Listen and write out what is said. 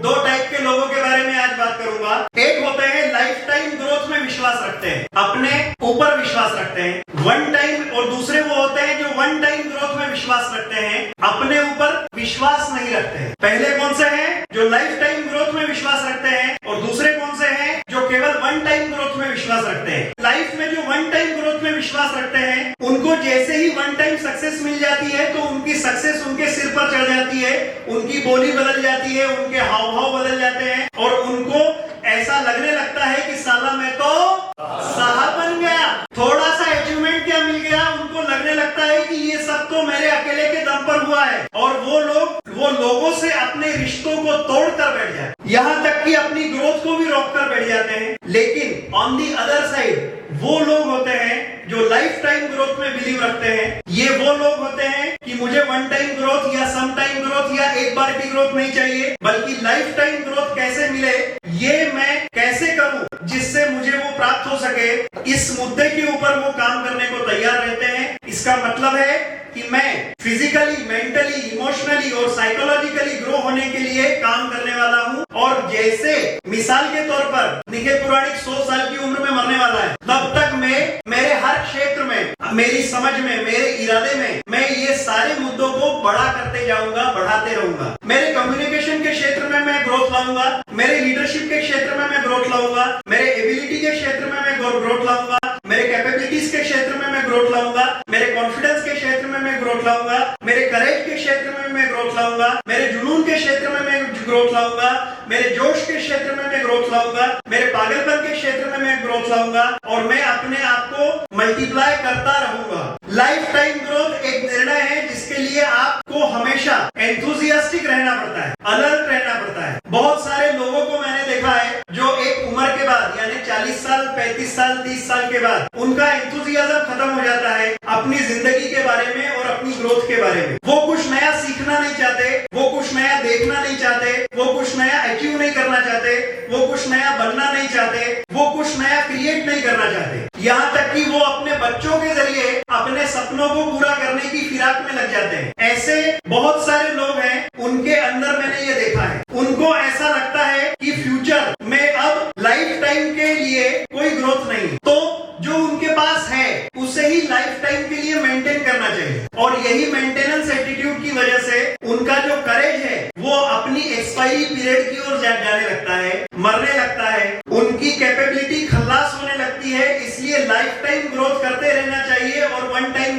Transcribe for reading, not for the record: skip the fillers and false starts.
दो टाइप के लोगों के बारे में आज बात करूंगा। एक होते हैं लाइफ टाइम ग्रोथ में विश्वास रखते हैं, अपने ऊपर विश्वास रखते हैं, वन टाइम, और दूसरे वो होते हैं जो वन टाइम ग्रोथ में विश्वास रखते हैं, अपने ऊपर विश्वास नहीं रखते हैं। पहले कौन से हैं? जो लाइफ टाइम ग्रोथ में विश्वास रखते हैं, और दूसरे कौन से हैं? जो केवल वन टाइम ग्रोथ में विश्वास रखते हैं। लाइफ में जो वन टाइम ग्रोथ में विश्वास रखते हैं, उनको जैसे ही वन टाइम सक्सेस मिल जाती है तो उनकी सक्सेस उनके सिर पर चढ़ जाती है, उनकी बोली बदल जाती है, उनके हाव भाव बदल जाते हैं, और उनको ऐसा लगने लगता है कि साला मैं तो साहब बन गया। थोड़ा सा अचीवमेंट क्या मिल गया, उनको लगने लगता है कि ये सब तो मेरे अकेले के दम पर हुआ है, और वो लोगों से अपने रिश्तों को तोड़कर बैठ जाते, यहाँ तक कि अपनी ग्रोथ को भी रोककर बैठ जाते हैं। लेकिन ऑन दी अदर साइड वो लोग होते हैं जो लाइफ टाइम ग्रोथ में बिलीव रखते हैं। ये वो लोग होते हैं कि मुझे वन टाइम ग्रोथ या सम टाइम ग्रोथ या एक बार की ग्रोथ नहीं चाहिए, बल्कि लाइफ टाइम ग्रोथ कैसे मिले, ये मैं कैसे करूं जिससे मुझे वो प्राप्त हो सके, इस मुद्दे के ऊपर वो काम करने को तैयार रहते हैं। इसका मतलब है कि मैं फिजिकली, मेंटली, इमोशनली और साइकोलॉजिकली ग्रो होने के लिए काम करने वाला हूँ। और जैसे मिसाल के तौर पर निखिल पुराणिक 100 साल की उम्र में मरने वाला है, तब तक मैं मेरे हर क्षेत्र में, मेरी समझ में, मेरे इरादे में, मैं ये सारे मुद्दों को बड़ा करते जाऊंगा, बढ़ाते रहूंगा। मेरे कम्युनिकेशन के क्षेत्र में मैं ग्रोथ लाऊंगा, मेरे लीडरशिप के क्षेत्र में मैं ग्रोथ लाऊंगा, मेरे एबिलिटी के क्षेत्र में मैं ग्रोथ लाऊंगा, मेरे कैपेबिलिटीज के क्षेत्र में मैं ग्रोथ लाऊंगा, मेरे कॉन्फिडेंस के क्षेत्र में मैं ग्रोथ लाऊंगा, मेरे करेज के क्षेत्र में मैं ग्रोथ लाऊंगा, मेरे जुनून के क्षेत्र में मैं ग्रोथ लाऊंगा, मेरे जोश के क्षेत्र में मैं ग्रोथ लाऊंगा, मेरे पागलपन के क्षेत्र में मैं ग्रोथ लाऊंगा, और मैं अपने आप को मल्टीप्लाई करता रहूंगा। लाइफ टाइम ग्रोथ एक निर्णय है जिसके लिए आपको हमेशा एंथुसियास्टिक रहना पड़ता है, अलर्ट रहना पड़ता है। बहुत सारे लोगों को मैंने देखा है जो एक उम्र के बाद, यानी 40 साल, 35 साल, 30 साल के बाद उनका एंथुसियाज्म खत्म हो जाता है अपनी जिंदगी के बारे में और अपनी ग्रोथ के बारे में। वो कुछ नया सीखना नहीं चाहते, वो कुछ नया देखना नहीं चाहते, वो कुछ नया अचीव नहीं करना चाहते, वो कुछ नया बनना नहीं चाहते, वो कुछ नया क्रिएट नहीं करना चाहते, यहाँ तक कि वो अपने बच्चों के जरिए अपने सपनों को पूरा करने की फिराक में लग जाते हैं। ऐसे बहुत सारे लोग हैं, उनके अंदर मैंने ये देखा है, उनको ऐसा लगता है कि फ्यूचर में अब लाइफ टाइम के लिए कोई ग्रोथ नहीं, तो जो उनके पास है उसे ही लाइफ टाइम के लिए मेंटेन करना चाहिए। और यही मेंटेनेंस एटीट्यूड की वजह से उनका जो करेज है वो अपनी एक्सपायरी पीरियड की ओर जाने लगता है, मरने लगता है, उनकी कैपेबिलिटी खल्लास होने लगती है। इसलिए लाइफ टाइम ग्रोथ करते रहना चाहिए और वन टाइम